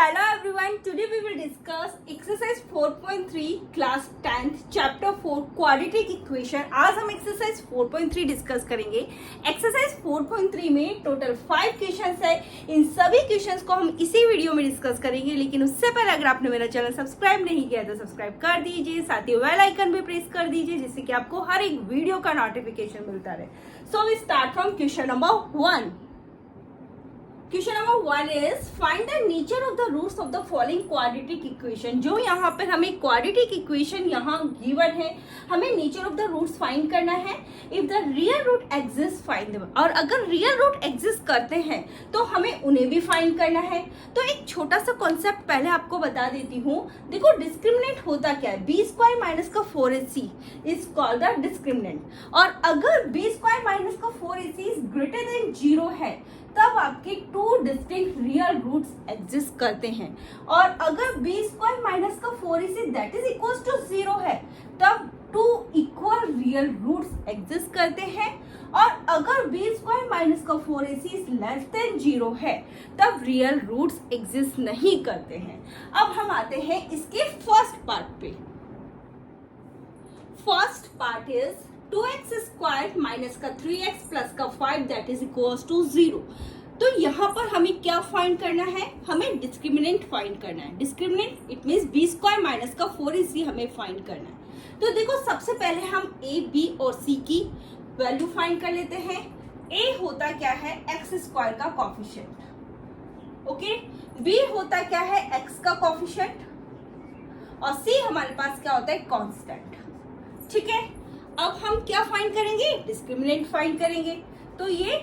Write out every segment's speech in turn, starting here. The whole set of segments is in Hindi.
Hello everyone, today we will discuss exercise 4.3 class 10th chapter 4 quadratic equation। आज हम exercise 4.3 डिस्कस करेंगे। एक्सरसाइज 4.3 में टोटल 5 क्वेश्चंस है। इन सभी क्वेश्चंस को हम इसी वीडियो में डिस्कस करेंगे, लेकिन उससे पहले अगर आपने मेरा चैनल सब्सक्राइब नहीं किया तो सब्सक्राइब कर दीजिए, साथ ही बेल आइकन भी प्रेस कर दीजिए जिससे कि आपको हर एक वीडियो का नोटिफिकेशन मिलता रहे। So we start from question number 1। Question number 1 is find the nature of the roots of the following quadratic equation. जो यहाँ पर हमें क्वाड्रेटिक इक्वेशन यहाँ गिवन है, हमें nature of the roots find करना है। If the real root exist find them, और अगर रियल रूट एग्जिस्ट करते हैं तो हमें उन्हें भी फाइंड करना है। तो एक छोटा सा कॉन्सेप्ट पहले आपको बता देती हूँ। देखो डिस्क्रिमिनेंट होता क्या है, बी स्क्वायर माइनस का 4ac is called the discriminant. और अगर बी स्क्वायर माइनस का 4ac इज ग्रेटर देन 0 है तब आपके two distinct real roots exist करते हैं। और अगर बी स्क्वायर माइनस का 4ac that is equal to 0 है तब two equal real roots exist करते हैं। और अगर बी स्क्वायर माइनस का 4ac इज लेस देन 0 है तब रियल रूट्स एग्जिस्ट नहीं करते हैं। अब हम आते हैं इसके फर्स्ट पार्ट पे। First part is 2x square minus का 3x प्लस का 5 दैट इज इक्वल टू 0। तो यहाँ पर हमें क्या फाइंड करना है, हमें डिस्क्रिमिनेंट फाइंड करना है। Discriminant it means b square minus का 4ac हमें फाइंड करना है। तो देखो सबसे पहले हम a, b और c की वैल्यू फाइंड कर लेते हैं। a होता क्या है, x स्क्वायर का कोफिशिएंट, ओके। b होता क्या है, x का कोफिशिएंट, और c हमारे पास क्या होता है, कांस्टेंट, ठीक है। अब हम क्या फाइंड करेंगे, डिस्क्रिमिनेंट फाइंड करेंगे। तो ये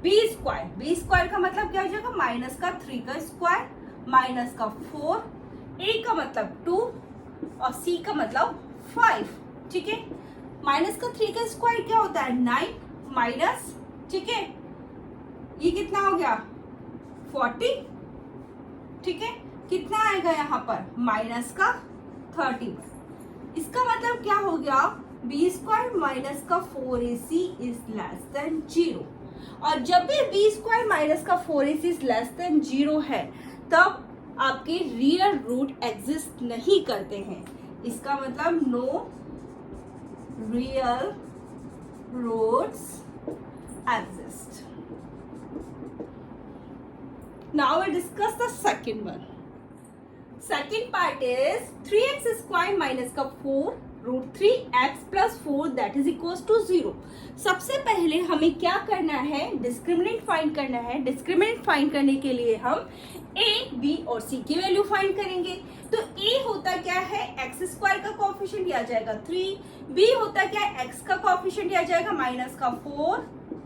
बी स्क्वायर का मतलब क्या हो जाएगा, माइनस का 3 का स्क्वायर माइनस का 4, ए का मतलब 2 और सी का मतलब 5, ठीक है। माइनस का 3 का स्क्वायर क्या होता है, 9 माइनस, ठीक है, ये कितना हो गया 40, ठीक है। कितना आएगा यहाँ पर, माइनस का 31। इसका मतलब क्या हो गया, बी स्क्वायर माइनस का 4ac इज लेस देन 0। और जब भी बी स्क्वायर माइनस का 4ac इज लेस देन 0 है तब आपके रियल रूट एग्जिस्ट नहीं करते हैं। इसका मतलब no real roots exist. Now we discuss the second one. Second part is 3x square minus का 4 root 3x plus 4 that is equal to 0। सबसे पहले हमें क्या करना है, डिस्क्रिमिनेंट फाइंड करना है। डिस्क्रिमिनेंट फाइंड करने के लिए हम a, b और c की वैल्यू फाइंड करेंगे। तो a होता क्या है, x स्क्वायर का कोएफिशिएंट आ जाएगा 3, b होता क्या है, x का कोएफिशिएंट आ जाएगा माइनस का 4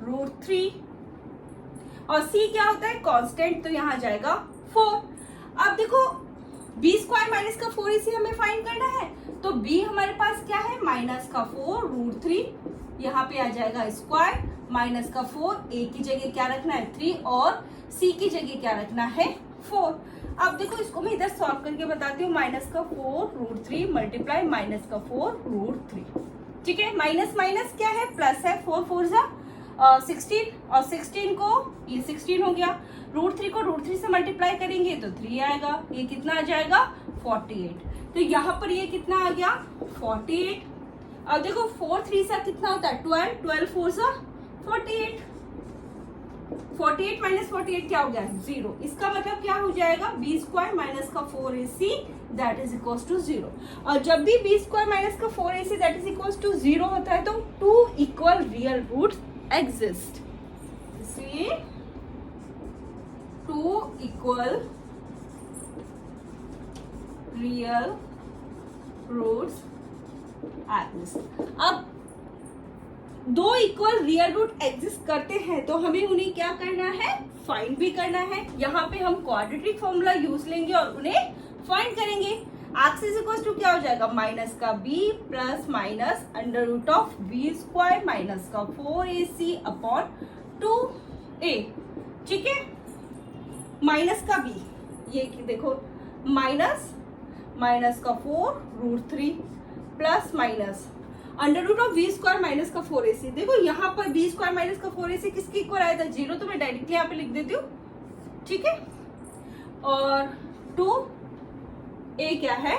रूट 3, और c क्या होता है, कांस्टेंट, तो यहाँ जाएगा 4। अब देखो बी स्क्वायर माइनस का 4ac हमें फाइंड करना है, तो b हमारे पास क्या है, माइनस का 4 रूट 3, यहाँ पे आ जाएगा स्क्वायर माइनस का 4, a की जगह क्या रखना है 3 और c की जगह क्या रखना है 4। अब देखो इसको मैं इधर सॉल्व करके बताती हूँ। माइनस का 4 रूट 3 मल्टीप्लाई माइनस का 4 रूट 3, ठीक है। माइनस माइनस क्या है, प्लस है, 4 4 जा 16, और 16 को ये 16 हो गया, रूट 3 को रूट 3 से मल्टीप्लाई करेंगे तो 3 आएगा, ये कितना आ जाएगा 48। तो यहाँ पर ये कितना आ गया 48। अब देखो 4 3 सा कितना होता है 12, 12 4 सा 48, 48 माइनस 48 क्या हो गया 0। इसका मतलब क्या हो जाएगा, बी स्क्वायर माइनस का 4ac that is equal to 0। और जब भी बी स्क्वायर माइनस का 4ac that is equal to 0 होता है तो two equal real roots exist. इसलिए two equal real roots exist. अब दो इक्वल रियल रूट एग्जिस्ट करते हैं तो हमें उन्हें क्या करना है, फाइंड भी करना है। यहाँ पे हम क्वाड्रेटिक फॉर्मूला यूज लेंगे और उन्हें फाइंड करेंगे। एक्स इज इक्वल टू क्या हो जाएगा, माइनस का B plus minus under root of B square minus का 4ac अपॉन 2a, ठीक है। माइनस का बी, ये देखो माइनस माइनस का 4 root 3 plus minus under root of B square minus का 4ac। देखो यहाँ पर बी स्क्वायर माइनस का 4ac किसके इक्वल आया था, 0, तो मैं डायरेक्टली यहाँ पे लिख देती हूँ, ठीक है। और टू ए क्या है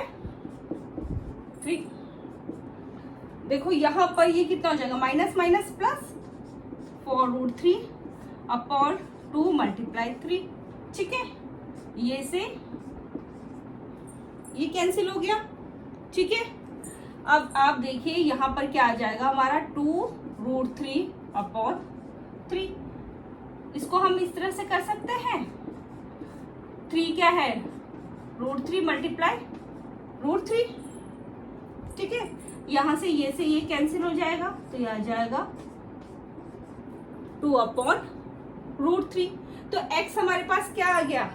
3। देखो यहां पर ये कितना हो जाएगा minus minus plus 4√3 upon 2 multiply 3। ठीक है, ये से ये कैंसिल हो गया। ठीक है, अब आप देखिए यहां पर क्या आ जाएगा हमारा 2√3 अपॉन 3। इसको हम इस तरह से कर सकते हैं, 3 क्या है √3 मल्टीप्लाई √3। ठीक है, यहां से ये कैंसिल हो जाएगा, तो ये आ जाएगा 2 अपॉन √3। तो x हमारे पास क्या आ गया,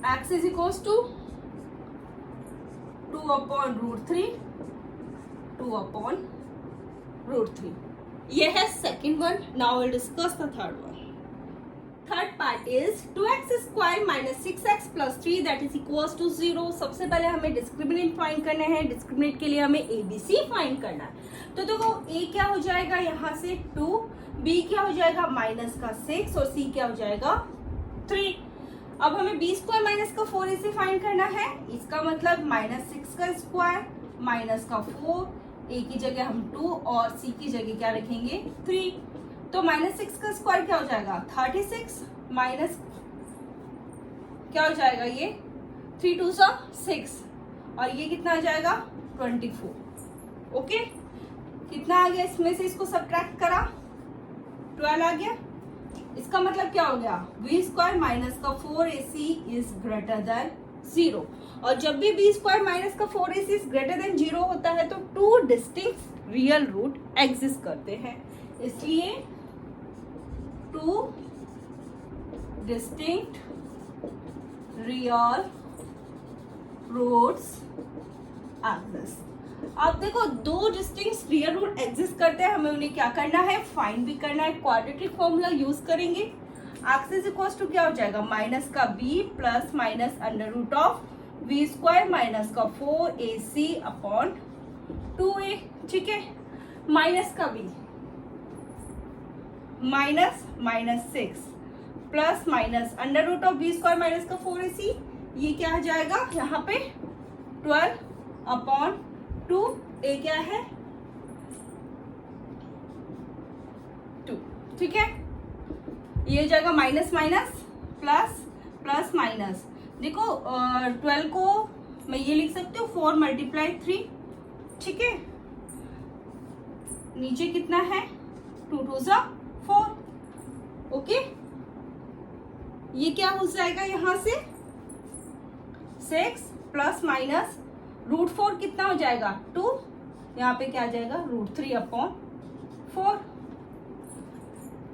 x is equals to 2 upon √3, 2 upon √3। ये है second one. Now will discuss the third one. Third part is 2x square minus 6x plus 3 that is equals to 0। सबसे पहले हमें डिस्क्रिमिनेंट फाइंड करना है। डिस्क्रिमिनेंट के लिए हमें ABC फाइंड करना है। तो देखो a क्या हो जाएगा यहाँ से 2, b क्या हो जाएगा माइनस का 6 और c क्या हो जाएगा 3। अब हमें b स्क्वायर माइनस का 4ac फाइंड करना है। इसका मतलब माइनस 6 का स्क्वायर माइनस का 4, a की जगह हम 2 और c की जगह क्या रखेंगे 3। तो माइनस 6 का स्क्वायर क्या हो जाएगा 36 माइनस क्या हो जाएगा ये 3 2 6 और ये कितना आ जाएगा 24। ओके, कितना आ गया इसमें से इसको सब्ट्रैक्ट करा 12 आ गया। इसका मतलब क्या हो गया b स्क्वायर माइनस का 4ac इज ग्रेटर देन 0। और जब भी b स्क्वायर माइनस का 4ac इज ग्रेटर देन 0 होता है तो 2 डिस्टिंक्ट रियल रूट एग्जिस्ट करते हैं। इसलिए 2 डिस्टिंक्ट रियल रूट्स एग्जिस्ट। अब देखो 2 डिस्टिंक्ट रियल रूट एग्जिस्ट करते हैं, हमें उन्हें क्या करना है फाइंड भी करना है। क्वाड्रेटिक फॉर्मूला यूज करेंगे। x इज इक्वल टू क्या हो जाएगा माइनस का b plus minus under root of b square minus का 4ac अपॉन 2a। ठीक है, माइनस का b minus minus 6 plus minus under root of b square minus का 4ac, ये क्या आ जाएगा यहाँ पे 12 अपॉन 2, a क्या है 2। ठीक है, ये हो जाएगा minus minus plus plus minus. देखो 12 को मैं ये लिख सकती हूँ 4 मल्टीप्लाई 3। ठीक है, नीचे कितना है 2 2 4। ओके, ये क्या हो जाएगा यहां से 6 प्लस माइनस √4 कितना हो जाएगा 2, यहाँ पे क्या आ जाएगा √3 अपॉन 4।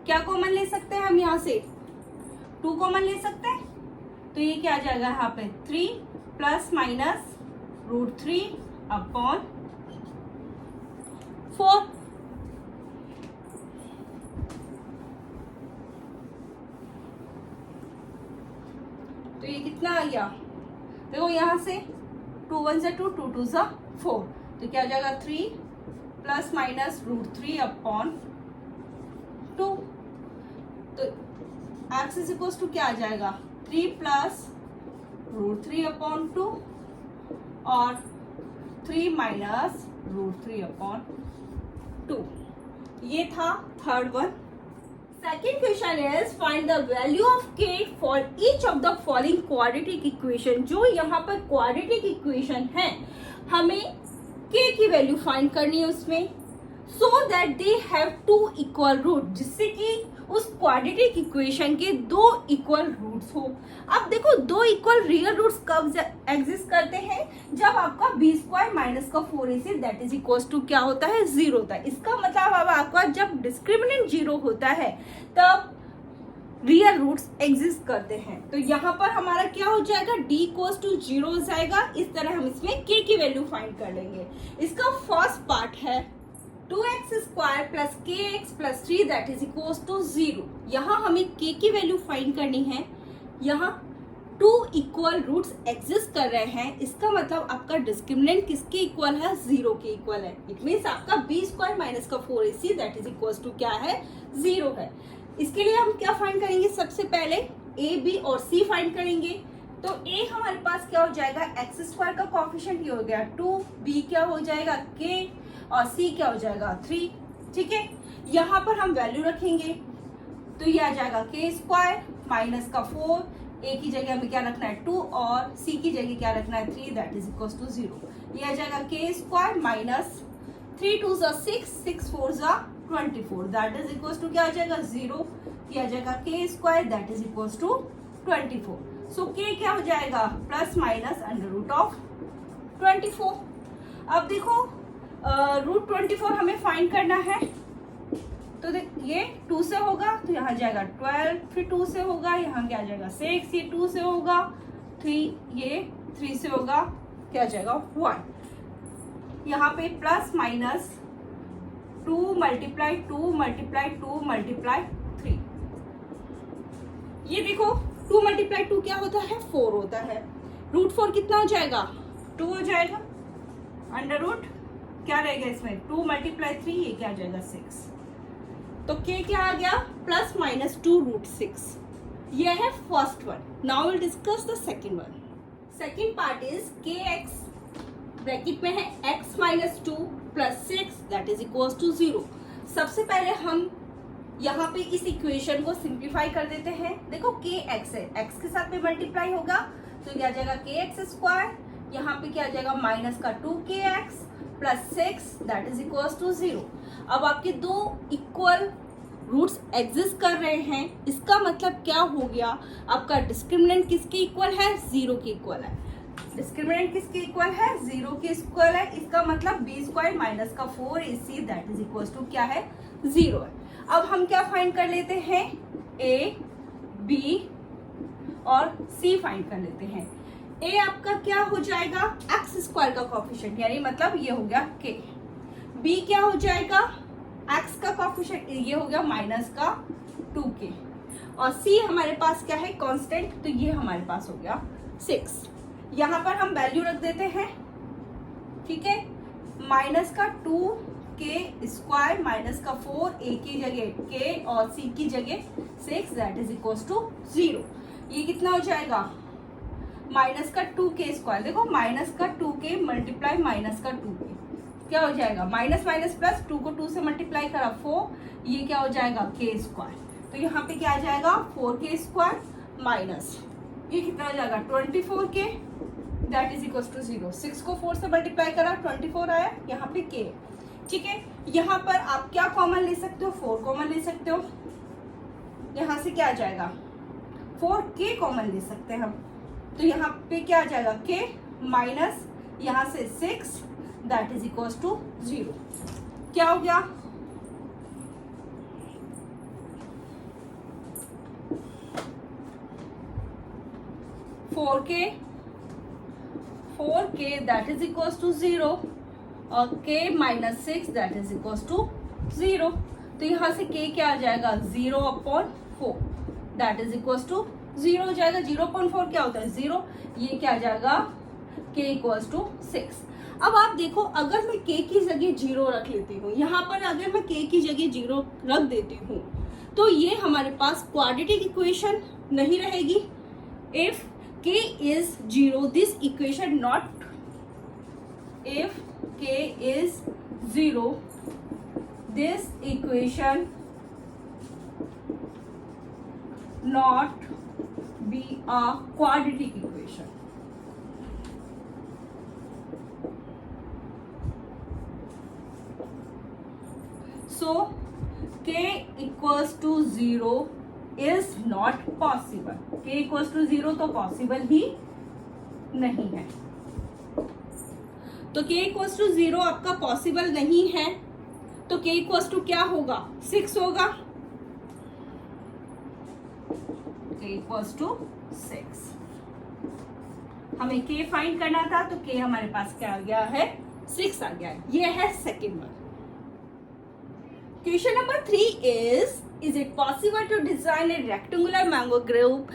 क्या कॉमन ले सकते हैं हम यहाँ से 2 कॉमन ले सकते हैं, तो ये क्या आ जाएगा यहाँ पे 3 प्लस माइनस √3 अपॉन 4। तो ये कितना आ गया देखो यहाँ से 2 1 2 2 2 4, तो क्या आ जाएगा 3 प्लस माइनस √3 अपॉन 2। तो x इज इक्वल टू क्या आ जाएगा 3 प्लस √3 अपॉन 2 और 3 माइनस √3 अपॉन 2। ये था third one. Second question is find the value of k for each of the following quadratic equation। जो यहाँ पर quadratic equation है हमें k की वैल्यू फाइंड करनी है उसमें, so that they have 2 equal root, जिससे कि उस क्वाड्रेटिक इक्वेशन के 2 इक्वल रूट्स हो। अब देखो 2 इक्वल रियल रूट्स कब एग्जिस्ट करते हैं जब आपका b स्क्वायर माइनस का 4ac that is equal to क्या होता है 0 होता है। इसका मतलब अब आपका जब डिस्क्रिमिनेंट 0 होता है तब रियल रूट्स एग्जिस्ट करते हैं। तो यहाँ पर हमारा क्या हो जाएगा d इक्वल्स टू 0 हो जाएगा। इस तरह हम इसमें k की वैल्यू फाइंड कर लेंगे। इसका फर्स्ट पार्ट है 2x square plus kx plus 3 that is equals to 0। यहाँ हमें k की वैल्यू फाइंड करनी है। यहाँ 2 इक्वल रूट्स एग्जिस्ट कर रहे हैं, इसका मतलब आपका डिस्क्रिमिनेंट किसके इक्वल है 0 के इक्वल है। इट मीन्स आपका b स्क्वायर माइनस का 4ac that is equals to क्या है 0 है। इसके लिए हम क्या फाइंड करेंगे, सबसे पहले ए बी और सी फाइंड करेंगे। तो ए हमारे पास क्या हो जाएगा, एक्स स्क्वायर का कोएफिशिएंट ये हो गया 2, बी क्या हो जाएगा के, और सी क्या हो जाएगा 3। ठीक है, यहाँ पर हम वैल्यू रखेंगे तो ये आ जाएगा के स्क्वायर माइनस का 4, ए की जगह हमें क्या रखना है 2 और सी की जगह क्या रखना है 3, दैट इज इक्वल टू 0। ये आ जाएगा k square minus 3 2 6, 6 4 24, that is equal to क्या आ जाएगा 0। ये आ जाएगा k square that is equal to 24। So k क्या हो जाएगा plus minus under root of 24। अब देखो रूट 24 हमें फाइंड करना है, तो देख ये 2 से होगा तो यहाँ जाएगा 12, फिर 2 से होगा यहाँ क्या जाएगा 6, ये 2 से होगा 3, ये 3 से होगा क्या जाएगा 1। यहाँ पे plus minus 2 multiply 2 multiply 2 multiply 3। ये देखो 2 मल्टीप्लाई 2 क्या होता है 4 होता है। रूट 4 कितना हो जाएगा 2 हो जाएगा, अंडर रूट क्या रहेगा इसमें 2 मल्टीप्लाई 3, ये क्या आ जाएगा 6। तो k क्या आ गया प्लस माइनस 2 रूट 6। ये है first one. Now will discuss the second one. Second part is k x bracket में है x minus 2 plus 6 that is equal to 0। सबसे पहले हम यहाँ पे इस इक्वेशन को सिंप्लीफाई कर देते हैं। देखो के एक्स है, x के साथ में मल्टीप्लाई होगा तो क्या आ जाएगा के एक्स स्क्वायर, यहाँ पे क्या आ जाएगा माइनस का 2kx plus 6 that is equal to 0। अब आपके दो इक्वल रूट्स एग्जिस्ट कर रहे हैं, इसका मतलब क्या हो गया, आपका डिस्क्रिमिनेंट किसके इक्वल है 0 के इक्वल है। डिस्क्रिमिनेंट किसके इक्वल है 0 के इक्वल है, इसका मतलब बी स्क्वायर माइनस का 4ac that is equal to क्या है 0 है। अब हम क्या फाइंड कर लेते हैं ए बी और सी फाइंड कर लेते हैं। ए आपका क्या हो जाएगा एक्स स्क्वायर का कोएफिशिएंट, यानी मतलब ये हो गया के। बी क्या हो जाएगा एक्स का कोएफिशिएंट, ये हो गया माइनस का 2k, और सी हमारे पास क्या है कांस्टेंट, तो ये हमारे पास हो गया 6। यहाँ पर हम वैल्यू रख देते हैं, ठीक है, माइनस का 2k स्क्वायर माइनस का 4, a की जगह k और c की जगह 6 दैट इज इक्वल टू 0। ये कितना हो जाएगा माइनस का 2k स्क्वायर, देखो माइनस का 2k मल्टीप्लाई माइनस का 2k क्या हो जाएगा माइनस माइनस प्लस, 2 को 2 से मल्टीप्लाई करा 4, ये क्या हो जाएगा k स्क्वायर, तो यहाँ पे क्या आ जाएगा 4k स्क्वायर माइनस ये कितना हो जाएगा 24k that is equal to 0। 6 को 4 से मल्टीप्लाई करा 24 आया, यहाँ पे k। ठीक है, यहाँ पर आप क्या कॉमन ले सकते हो 4 कॉमन ले सकते हो, यहाँ से क्या आ जाएगा 4k कॉमन ले सकते हैं हम, तो यहाँ पे क्या आ जाएगा k माइनस यहाँ से 6 दैट इज इक्वल टू 0। क्या हो गया फोर के दैट इज इक्वल टू 0 और k minus 6 that is equal to 0। तो यहाँ से k क्या आ जाएगा 0/4 दैट इज इक्वल टू 0 हो जाएगा। 0/4 क्या होता है 0, ये क्या आ जाएगा k इक्वल्स टू 6। अब आप देखो अगर मैं k की जगह 0 रख लेती हूँ, यहाँ पर अगर मैं k की जगह 0 रख देती हूँ तो ये हमारे पास क्वाड्रेटिक इक्वेशन नहीं रहेगी। If k is 0 this equation not, if k is 0 this equation not be a quadratic equation। so k equals to 0 is not possible, k equals to 0 तो पॉसिबल ही नहीं है। तो k equals to 0 आपका पॉसिबल नहीं है, तो k equals to क्या होगा 6 होगा, k equals to 6। हमें k फाइंड करना था तो k हमारे पास क्या आ गया है 6 आ गया है। ये है second one. Question number 3 is it possible to design a rectangular mango group?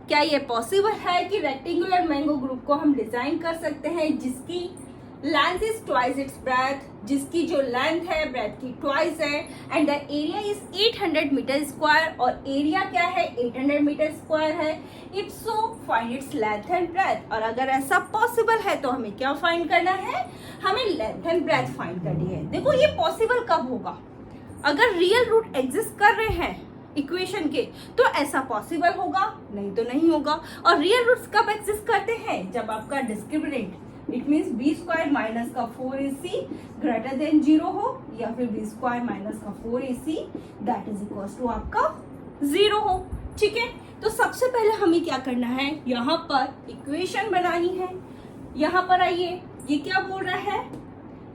क्या ये पॉसिबल है कि रेक्टेंगुलर मैंगो ग्रुप को हम डिजाइन कर सकते हैं जिसकी length is twice its breadth, जिसकी जो लेंथ है ब्रेथ की ट्वाइस है, and the area is 800 metre square, और एरिया क्या है 800 मीटर स्क्वायर है। If so find its length and breadth, और अगर ऐसा पॉसिबल है तो हमें क्या फाइंड करना है, हमें लेंथ एंड ब्रेथ फाइंड करनी है। देखो ये पॉसिबल कब होगा, अगर रियल रूट एग्जिस्ट कर रहे हैं इक्वेशन के तो ऐसा पॉसिबल होगा, नहीं तो नहीं होगा। और रियल रूट्स कब एग्जिस्ट करते हैं, जब आपका discriminant it means b square minus का 4ac ग्रेटर देन 0 हो, या फिर बी स्क्वायर माइनस का 4ac that is equal to आपका 0 हो। ठीक है, तो सबसे पहले हमें क्या करना है, यहाँ पर इक्वेशन बनानी है। यहाँ पर आइए, ये क्या बोल रहा है,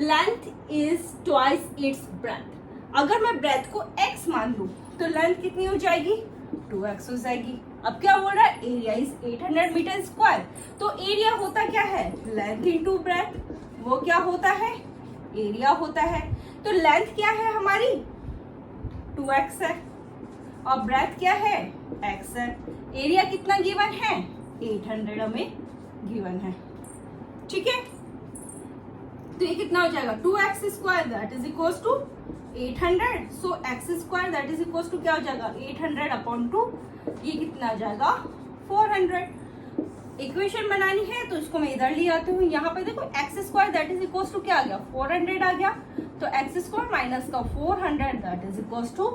length is twice its breath. अगर मैं ब्रेथ को x मान लूं तो लेंथ कितनी हो जाएगी, 2x हो जाएगी। अब क्या बोल रहा है, एरिया इज 800 मीटर स्क्वायर, तो एरिया होता क्या है, लेंथ इनटू ब्रेथ, वो क्या होता है, एरिया होता है। तो लेंथ क्या है हमारी 2x है, और ब्रेथ क्या है x है। एरिया कितना गिवन है, 800 हमें गिवन है। ठीक है, तो ये कितना हो जाएगा, 2x square that is equal to 800, so x square that is equal to क्या हो जाएगा, 800 अपॉन 2, ये कितना आ जाएगा 400। इक्वेशन बनानी है तो इसको मैं इधर ले आती हूँ। यहाँ पे देखो x square that is equal to क्या आ गया, 400 आ गया, तो x स्क्वायर माइनस का 400 दैट इज इक्वल टू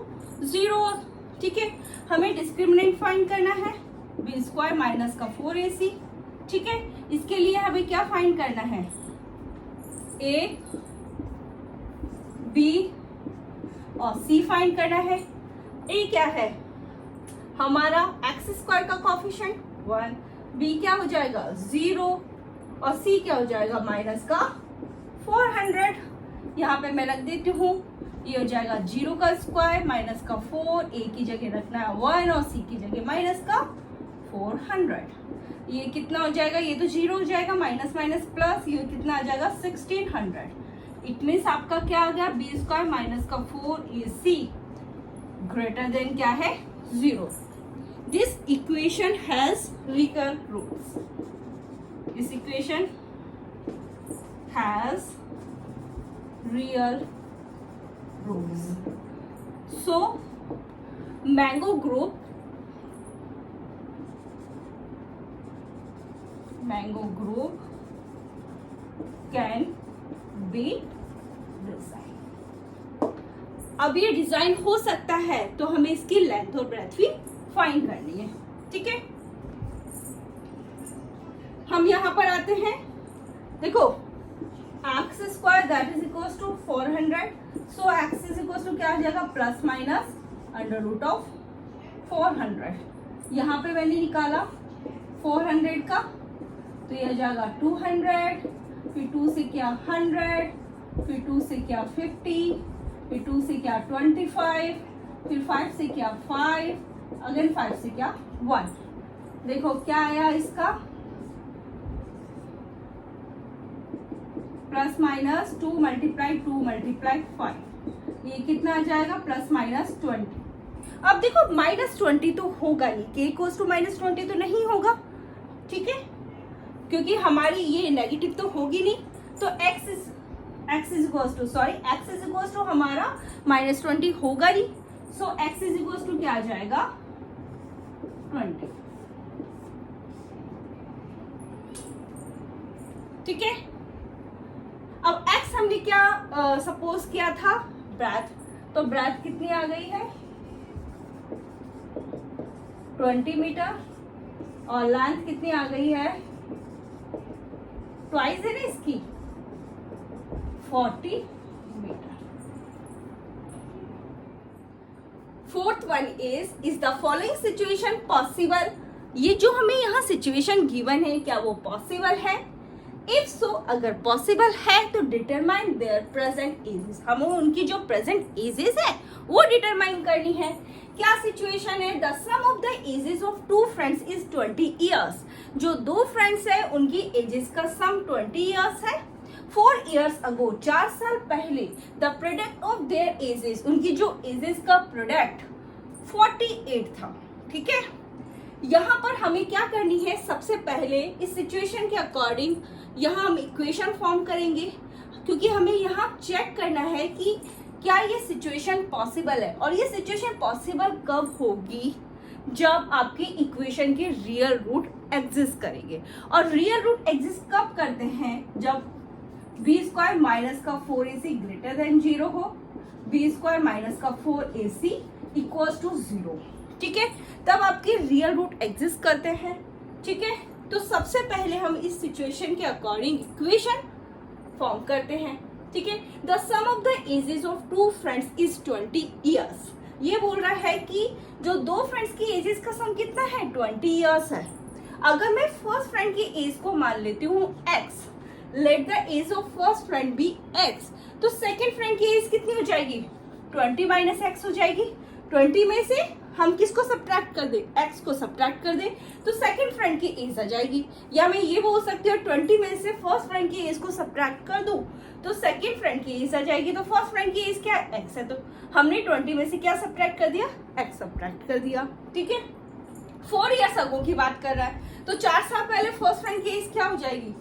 0। ठीक है, हमें डिस्क्रिमिनेंट फाइंड करना है, b स्क्वायर माइनस का 4ac। ठीक है, इसके लिए हमें क्या फाइंड करना है, a b और c फाइंड करना है। a क्या है हमारा x स्क्वायर का कॉफिशिएंट 1, b क्या हो जाएगा 0, और c क्या हो जाएगा माइनस का 400। यहाँ पे मैं रख देती हूँ, ये हो जाएगा 0 का स्क्वायर माइनस का 4, a की जगह रखना है 1 और c की जगह माइनस का 400। ये कितना हो जाएगा, ये तो 0 हो जाएगा, माइनस माइनस प्लस, ये कितना आ जाएगा 1600। इट मीन्स आपका क्या आ गया, बी स्क्वायर माइनस का 4ac ग्रेटर देन क्या है 0। This equation has real roots, this equation has real roots. So mango group can be design. अब ये डिजाइन हो सकता है तो हमें इसकी लेंथ और ब्रेथ भी फाइंड करनी है। ठीक है, हम यहां पर आते हैं, देखो x square that is equal to 400, सो एक्स इज इक्वल टू क्या आ जाएगा, plus minus under root of 400। यहाँ पे मैंने निकाला 400 का, तो ये आ जाएगा 200, फिर 2 से क्या 100, फिर 2 से क्या 50, फिर 2 से क्या 25, फिर 5 से क्या 5, अगेन 5 से क्या 1। देखो क्या आया इसका, प्लस माइनस 2 मल्टीप्लाई 2 मल्टीप्लाई 5, ये कितना आ जाएगा प्लस माइनस 20। अब देखो माइनस 20 तो होगा नहीं, k इक्वल्स टू माइनस 20 तो नहीं होगा। ठीक है, क्योंकि हमारी ये नेगेटिव तो होगी नहीं, तो x इज इक्वल्स टू हमारा माइनस 20 होगा नहीं, सो x इज इक्वल्स टू क्या आ जाएगा 20। ठीक है, अब x हमने क्या सपोज किया था, ब्रेथ, तो ब्रेथ कितनी आ गई है 20 मीटर, और लेंथ कितनी आ गई है, ट्वाइस है ना इसकी 40 metre. Fourth one is the following situation possible. ये जो हमें यहाँ सिचुएशन गिवन है क्या वो पॉसिबल है, इफ सो अगर पॉसिबल है तो डिटरमाइन देयर प्रेजेंट एजेस, हमें उनकी जो प्रेजेंट एजेस है वो डिटरमाइन करनी है। क्या सिचुएशन है, the sum of the ages of two friends is 20 years. जो दो फ्रेंड्स है उनकी एजेस का सम 20 ईयर्स है। 4 ईयर्स अगो, 4 साल पहले, the product of their edges, उनकी जो एजेस का प्रोडक्ट 48 था। ठीक है, यहाँ पर हमें क्या करनी है, सबसे पहले इस सिचुएशन के अकॉर्डिंग यहाँ हम इक्वेशन फॉर्म करेंगे, क्योंकि हमें यहाँ चेक करना है कि क्या ये सिचुएशन पॉसिबल है। और ये सिचुएशन पॉसिबल कब होगी, जब आपके इक्वेशन के रियल रूट एग्जिस्ट करेंगे। और रियल रूट एग्जिस्ट कब करते हैं, जब बी स्क्वायर माइनस का 4ac ग्रेटर देन 0 हो, बी स्क्वायर माइनस का 4ac इक्वल्स टू 0। ठीक है, तब आपके रियल रूट एग्जिस्ट करते हैं। ठीक है, तो सबसे पहले हम इस सिचुएशन के अकॉर्डिंग इक्वेशन फॉर्म करते हैं। ठीक है, the sum of the ages of two friends is 20 years. ये बोल रहा है कि जो दो फ्रेंड्स की एजेस का सम कितना है, 20 ईयर्स है। अगर मैं फर्स्ट फ्रेंड की एज को मान लेती हूँ x, let the age of first friend be x, तो सेकेंड फ्रेंड की एज कितनी हो जाएगी, 20 माइनस x हो जाएगी। 20 में से हम किसको सब्ट्रैक्ट कर दे, x को सब्ट्रैक्ट कर दे, तो सेकंड फ्रेंड की एज आ जाएगी। या मैं ये बोल सकती हूँ 20 में से फर्स्ट फ्रेंड की एज को सब्ट्रैक्ट कर दूं तो सेकंड फ्रेंड की एज आ जाएगी। तो फर्स्ट फ्रेंड की एज क्या है, x है, तो हमने 20 में से क्या सब्ट्रैक्ट कर दिया, x सब्ट्रैक्ट कर दिया। ठीक है, 4 ईयर्स अगो की बात कर रहा है, तो 4 साल पहले फर्स्ट फ्रेंड की एज क्या हो जाएगी,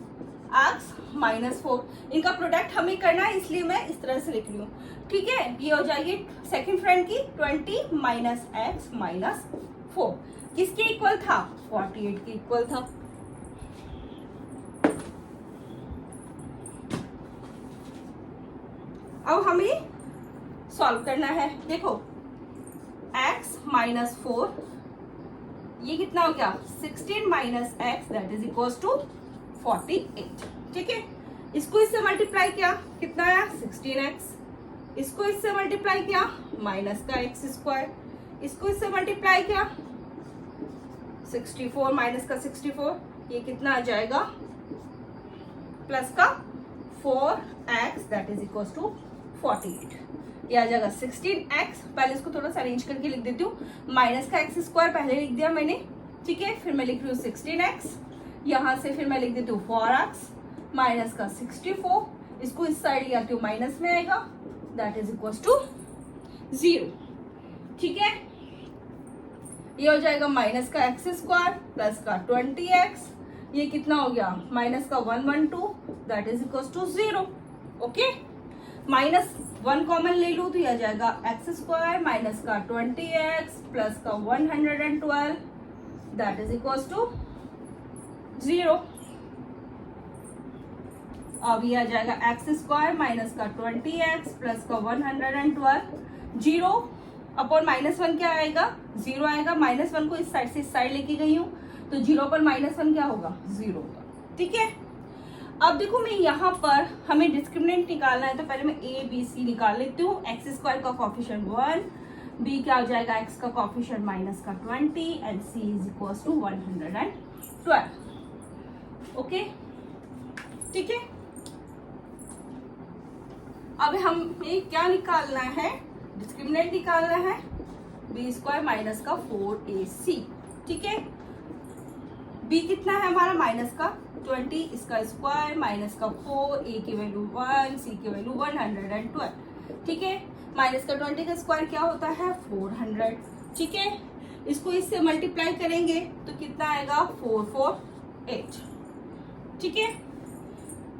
x माइनस 4। इनका प्रोडक्ट हमें करना है, इसलिए मैं इस तरह से लिख रही हूँ। ठीक है, ये हो जाएगी सेकंड फ्रेंड की 20 माइनस x माइनस 4, किसके इक्वल था, 48 के इक्वल था। अब हमें सॉल्व करना है। देखो x माइनस 4, ये कितना हो गया, 16 minus x that is equal to 48। ठीक है, इसको इससे मल्टीप्लाई किया, कितना आया, 16x। इसको इससे मल्टीप्लाई किया, माइनस का x स्क्वायर। इसको इससे मल्टीप्लाई किया, 64 माइनस का 64, ये कितना आ जाएगा, प्लस का 4x that is equal to 48। ये आ जाएगा 16x। पहले इसको थोड़ा सा अरेंज करके लिख देती हूँ, माइनस का x स्क्वायर पहले लिख दिया मैंने। ठीक है, फिर मैं लिख रही हूँ 16x, यहाँ से फिर मैं लिख देती हूँ 4x माइनस का 64, इसको इस साइड ले आती हूँ, माइनस में आएगा, दैट इज इक्वल टू 0। ठीक है, ये हो जाएगा माइनस का x स्क्वायर प्लस का 20x, ये कितना हो गया, माइनस का 112 that is equal to 0। Okay, minus 1 common ले लूँ तो यह आ जाएगा x स्क्वायर माइनस का 20x प्लस का 112 दैट इज इक्वल टू 0। अब ये आ जाएगा x स्क्वायर माइनस का 20x प्लस का 112, 0 अपॉन माइनस 1 क्या आएगा, 0 आएगा। माइनस 1 को इस साइड से इस साइड लेके गई हूँ, तो 0 पर माइनस 1 क्या होगा, 0 होगा। ठीक है, अब देखो मैं यहाँ पर हमें डिस्क्रिमिनेंट निकालना है, तो पहले मैं a b c निकाल लेती हूँ। x स्क्वायर का कॉफिशिएंट 1, b क्या हो जाएगा, x का कॉफिशिएंट माइनस का 20 and c is equal to 112। Okay, ठीक है, अब हमें क्या निकालना है, डिस्क्रिमिनेंट निकालना है, बी स्क्वायर माइनस का 4ac। ठीक है, b कितना है हमारा, माइनस का 20, इसका स्क्वायर माइनस का 4, a की वैल्यू 1, c की वैल्यू 112। ठीक है, माइनस का 20 का स्क्वायर क्या होता है, 400। ठीक है, इसको इससे मल्टीप्लाई करेंगे तो कितना आएगा, 448। ठीक है,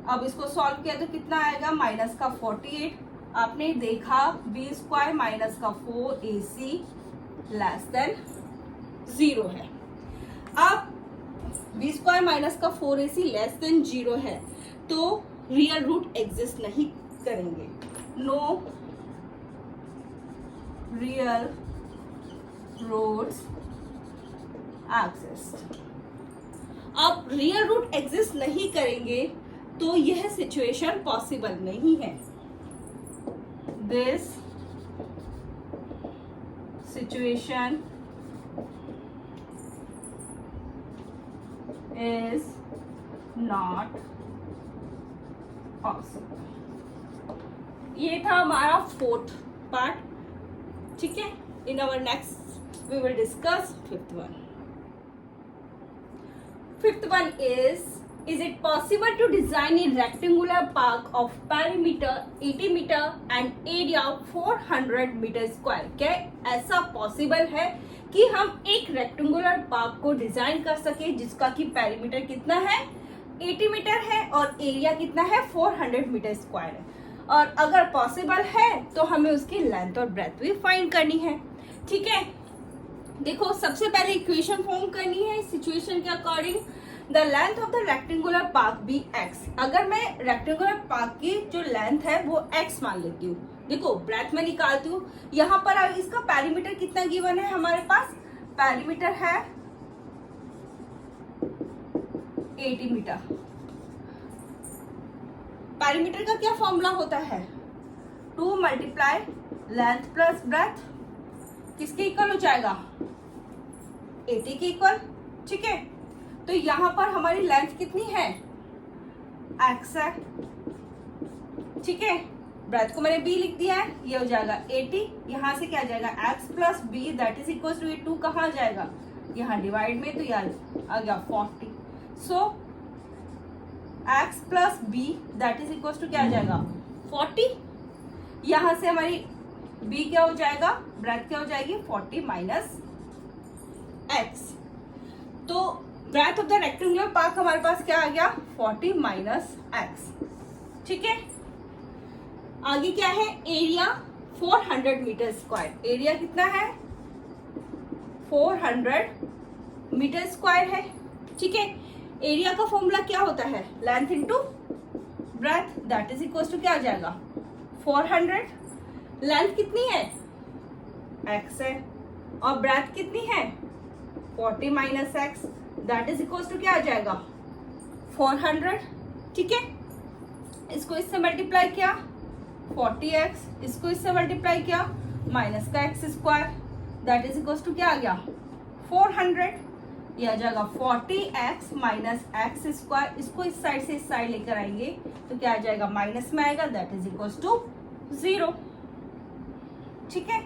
अब इसको सॉल्व किया तो कितना आएगा, माइनस का 48। आपने देखा बी स्क्वायर माइनस का 4ac लेस देन 0 है। अब बी स्क्वायर माइनस का 4ac लेस देन 0 है, तो रियल रूट एग्जिस्ट नहीं करेंगे, नो रियल रूट्स एग्जिस्ट। अब रियल रूट एग्जिस्ट नहीं करेंगे तो यह सिचुएशन पॉसिबल नहीं है। This situation is not possible. ये था हमारा 4th पार्ट। ठीक है, in our next we will discuss 5th one. 5th one is it possible to design a rectangular park of perimeter 80 meter and area 400 meter square? क्या ऐसा पॉसिबल है कि हम एक रेक्टेंगुलर पार्क को डिजाइन कर सके जिसका कि पेरीमीटर कितना है 80 मीटर है और एरिया कितना है 400 मीटर स्क्वायर है। और अगर पॉसिबल है तो हमें उसकी लेंथ और ब्रेथ भी फाइंड करनी है। ठीक है, देखो सबसे पहले इक्वेशन फॉर्म करनी है सिचुएशन के according. The length of the rectangular park be x. अगर मैं रेक्टेंगुलर पार्क की जो लेंथ है वो एक्स मान लेती हूँ, देखो ब्रेथ में निकालती हूँ। यहाँ पर अब इसका पेरीमीटर कितना गिवन है हमारे पास, पेरीमीटर है 80 मीटर। पेरीमीटर का क्या फॉर्मूला होता है, 2 मल्टीप्लाई लेंथ प्लस ब्रेथ, किसके इक्वल हो जाएगा 80 के इक्वल। ठीक है, तो यहां पर हमारी लेंथ कितनी है x है। ठीक है, ब्रेथ को मैंने b लिख दिया है, ये हो जाएगा 80। यहां से क्या आ जाएगा x plus b that is equal to 2 कहाँ आ जाएगा यहाँ डिवाइड में, तो ये आ गया 40। So x plus b that is equal to क्या आ जाएगा 40। यहां से हमारी b क्या हो जाएगा, ब्रेथ क्या हो जाएगी 40 माइनस x। तो breadth of the rectangular park हमारे पास क्या आ गया 40 माइनस x। ठीक है, आगे क्या है, एरिया 400 मीटर स्क्वायर। एरिया कितना है 400 मीटर स्क्वायर है। ठीक है, एरिया का फॉर्मूला क्या होता है, length into breadth that is equal to क्या आ जाएगा 400। लेंथ कितनी है x है और ब्रेथ कितनी है 40 minus x that is equal to क्या आ जाएगा 400। ठीक है, इसको इससे मल्टीप्लाई किया 40x, इसको इससे मल्टीप्लाई किया माइनस का x square that is equal to क्या आ गया 400। ये आ जाएगा 40x माइनस एक्स स्क्वायर। इसको इस साइड से इस साइड लेकर आएंगे तो क्या आ जाएगा माइनस में आएगा दैट इज इक्वल टू 0। ठीक है,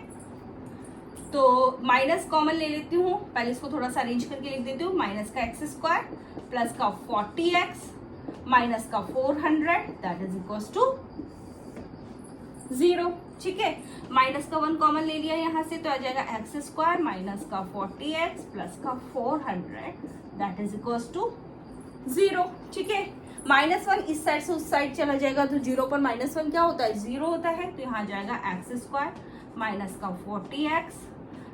तो माइनस कॉमन ले लेती हूँ, पहले इसको थोड़ा सा अरेंज करके लिख देती हूँ। माइनस का एक्स स्क्वायर प्लस का 40x माइनस का 400 दैट इज इक्वल टू 0। ठीक है, माइनस का 1 कॉमन ले लिया यहाँ से तो आ जाएगा एक्स स्क्वायर माइनस का 40x प्लस का 400 दैट इज इक्वल टू 0। ठीक है, -1 इस साइड से उस साइड चला जाएगा तो 0 पर -1 क्या होता है 0 होता है, तो यहाँ जाएगा एक्स स्क्वायर माइनस का 40x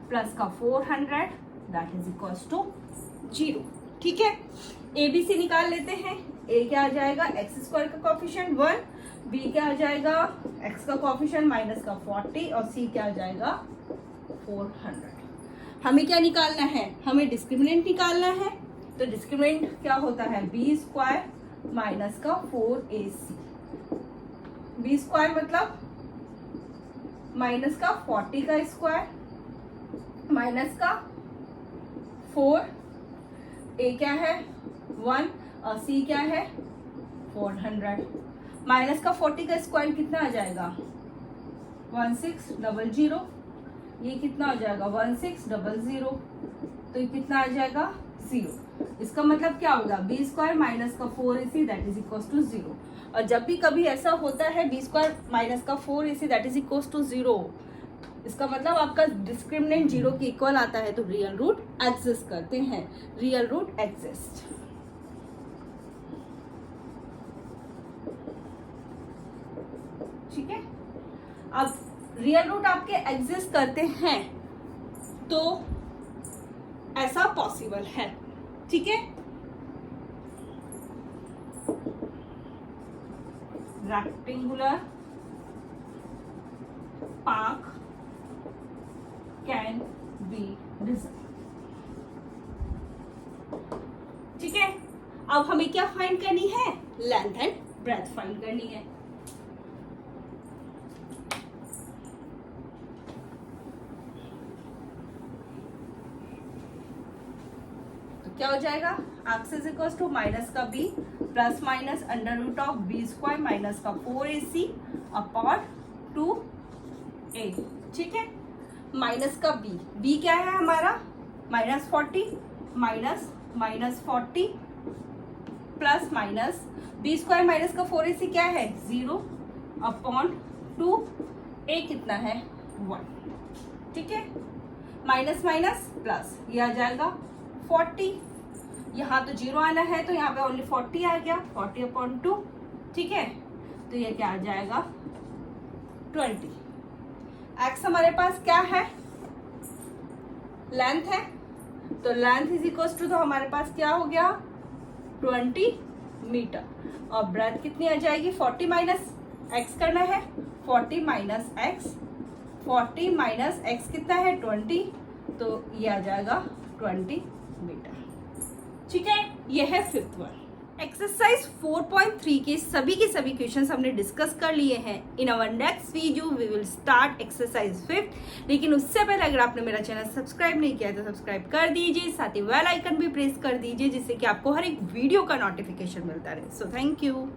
प्लस का 400 दैट इज इक्वल टू 0। ठीक है, ए बी सी निकाल लेते हैं। ए क्या आ जाएगा एक्स स्क्वायर का कॉफिशिएंट 1, बी क्या आ जाएगा एक्स का कॉफिशिएंट माइनस का 40 और सी क्या आ जाएगा 400। हमें क्या निकालना है, हमें डिस्क्रिमिनेंट निकालना है। तो डिस्क्रिमिनेंट क्या होता है बी स्क्वायर माइनस का 4ac। बी स्क्वायर मतलब माइनस का 40 का स्क्वायर माइनस का 4, ए क्या है 1 और सी क्या है 400। माइनस का 40 का स्क्वायर कितना आ जाएगा 1600। ये कितना हो जाएगा 1600, तो ये कितना आ जाएगा 0। इसका मतलब क्या होगा बी स्क्वायर माइनस का 4ac that is equal to 0। और जब भी कभी ऐसा होता है बी स्क्वायर माइनस का 4ac that is equal to 0, इसका मतलब आपका डिस्क्रिमिनेंट 0 के इक्वल आता है, तो रियल रूट एग्जिस्ट करते हैं, रियल रूट एग्जिस्ट। ठीक है, अब रियल रूट आपके एग्जिस्ट करते हैं तो ऐसा पॉसिबल है। ठीक है, rectangular park can be design. ठीक है, अब हमें क्या फाइंड करनी है, लेंथ एंड ब्रेथ फाइंड करनी है। क्या हो जाएगा x is equal to minus का B plus minus under root of B square minus का 4ac अपॉन 2a। ठीक है, माइनस का बी, बी क्या है हमारा -40 minus 40 plus minus b square minus का 4ac क्या है 0 अपॉन 2, a कितना है 1। ठीक है, माइनस माइनस प्लस, ये आ जाएगा 40, यहाँ तो 0 आना है तो यहाँ पे ओनली 40 आ गया, 40/2, ठीक है। तो ये क्या आ जाएगा 20। x हमारे पास क्या है, लेंथ है, तो लेंथ इज इक्वल टू, तो हमारे पास क्या हो गया 20 मीटर। और ब्रेथ कितनी आ जाएगी, 40 माइनस एक्स करना है, 40 माइनस एक्स, 40 माइनस एक्स कितना है 20, तो ये आ जाएगा 20 मीटर, ठीक है। ये है फिफ्थ वन। एक्सरसाइज 4.3 के सभी क्वेश्चंस हमने डिस्कस कर लिए हैं। In our next video we will start exercise 5। लेकिन उससे पहले अगर आपने मेरा चैनल सब्सक्राइब नहीं किया तो सब्सक्राइब कर दीजिए, साथ ही बेल आइकन भी प्रेस कर दीजिए जिससे कि आपको हर एक वीडियो का नोटिफिकेशन मिलता रहे। So thank you.